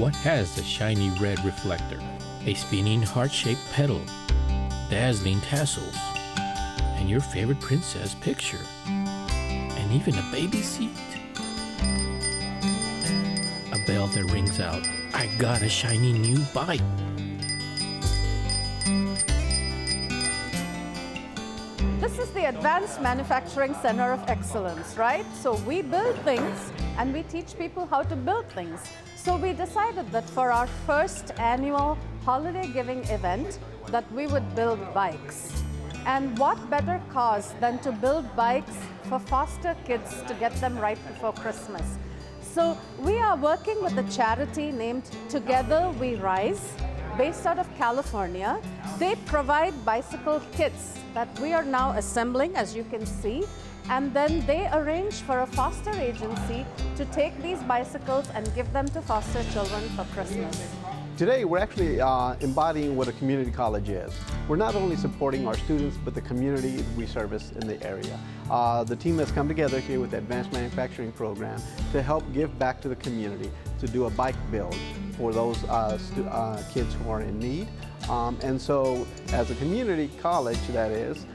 What has the shiny red reflector? A spinning heart-shaped pedal, dazzling tassels, and your favorite princess picture, and even a baby seat. A bell that rings out, I got a shiny new bike. This is the Advanced Manufacturing Center of Excellence, right? So we build things and we teach people how to build things. So we decided that for our first annual holiday giving event that we would build bikes. And what better cause than to build bikes for foster kids to get them right before Christmas. So we are working with a charity named Together We Rise, based out of California. They provide bicycle kits that we are now assembling, as you can see, and then they arrange for a foster agency to take these bicycles and give them to foster children for Christmas. Today, we're actually embodying what a community college is. We're not only supporting our students, but the community we service in the area. The team has come together here with the Advanced Manufacturing Program to help give back to the community, to do a bike build for those kids who are in need. And so, as a community college, that is,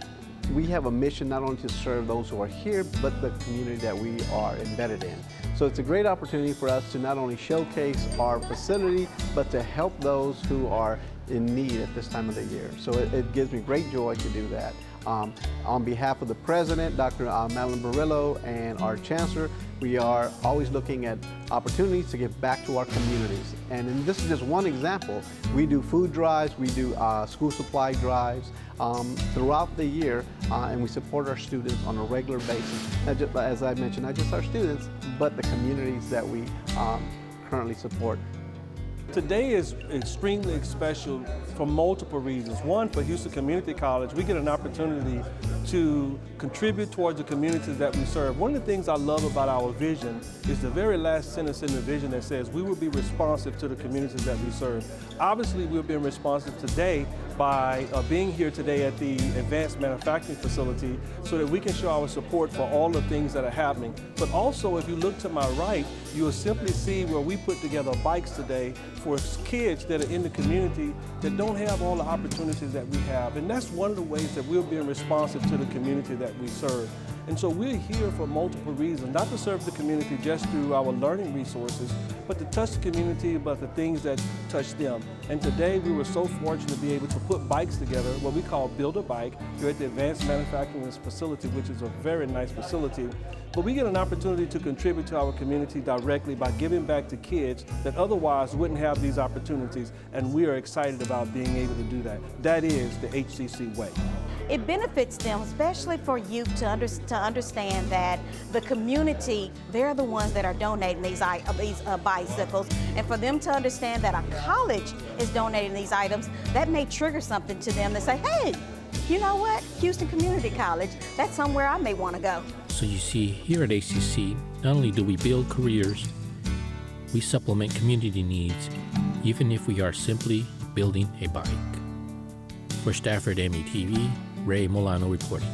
we have a mission not only to serve those who are here, but the community that we are embedded in. So it's a great opportunity for us to not only showcase our facility, but to help those who are in need at this time of the year. So it gives me great joy to do that. On behalf of the President, Dr. Madeline Barillo, and our Chancellor, we are always looking at opportunities to give back to our communities. And this is just one example. We do food drives, we do school supply drives throughout the year, and we support our students on a regular basis. Just, as I mentioned, not just our students, but the communities that we currently support. Today is extremely special for multiple reasons. One, for Houston Community College, we get an opportunity to contribute towards the communities that we serve. One of the things I love about our vision is the very last sentence in the vision that says we will be responsive to the communities that we serve. Obviously, we're being responsive today by being here today at the Advanced Manufacturing Facility so that we can show our support for all the things that are happening. But also, if you look to my right, you will simply see where we put together bikes today for kids that are in the community that don't have all the opportunities that we have. And that's one of the ways that we're being responsive to the community that we serve. And so we're here for multiple reasons, not to serve the community just through our learning resources, but to touch the community about the things that touch them. And today we were so fortunate to be able to put bikes together, what we call Build a Bike, here at the Advanced Manufacturing Facility, which is a very nice facility. But we get an opportunity to contribute to our community directly by giving back to kids that otherwise wouldn't have these opportunities, and we are excited about being able to do that. That is the HCC way. It benefits them, especially for youth, to understand that the community, they're the ones that are donating these bicycles, and for them to understand that a college is donating these items, that may trigger something to them to say, hey, you know what, Houston Community College, that's somewhere I may want to go. So you see, here at HCC, not only do we build careers, we supplement community needs, even if we are simply building a bike. For Stafford METV, Rey Molano reporting.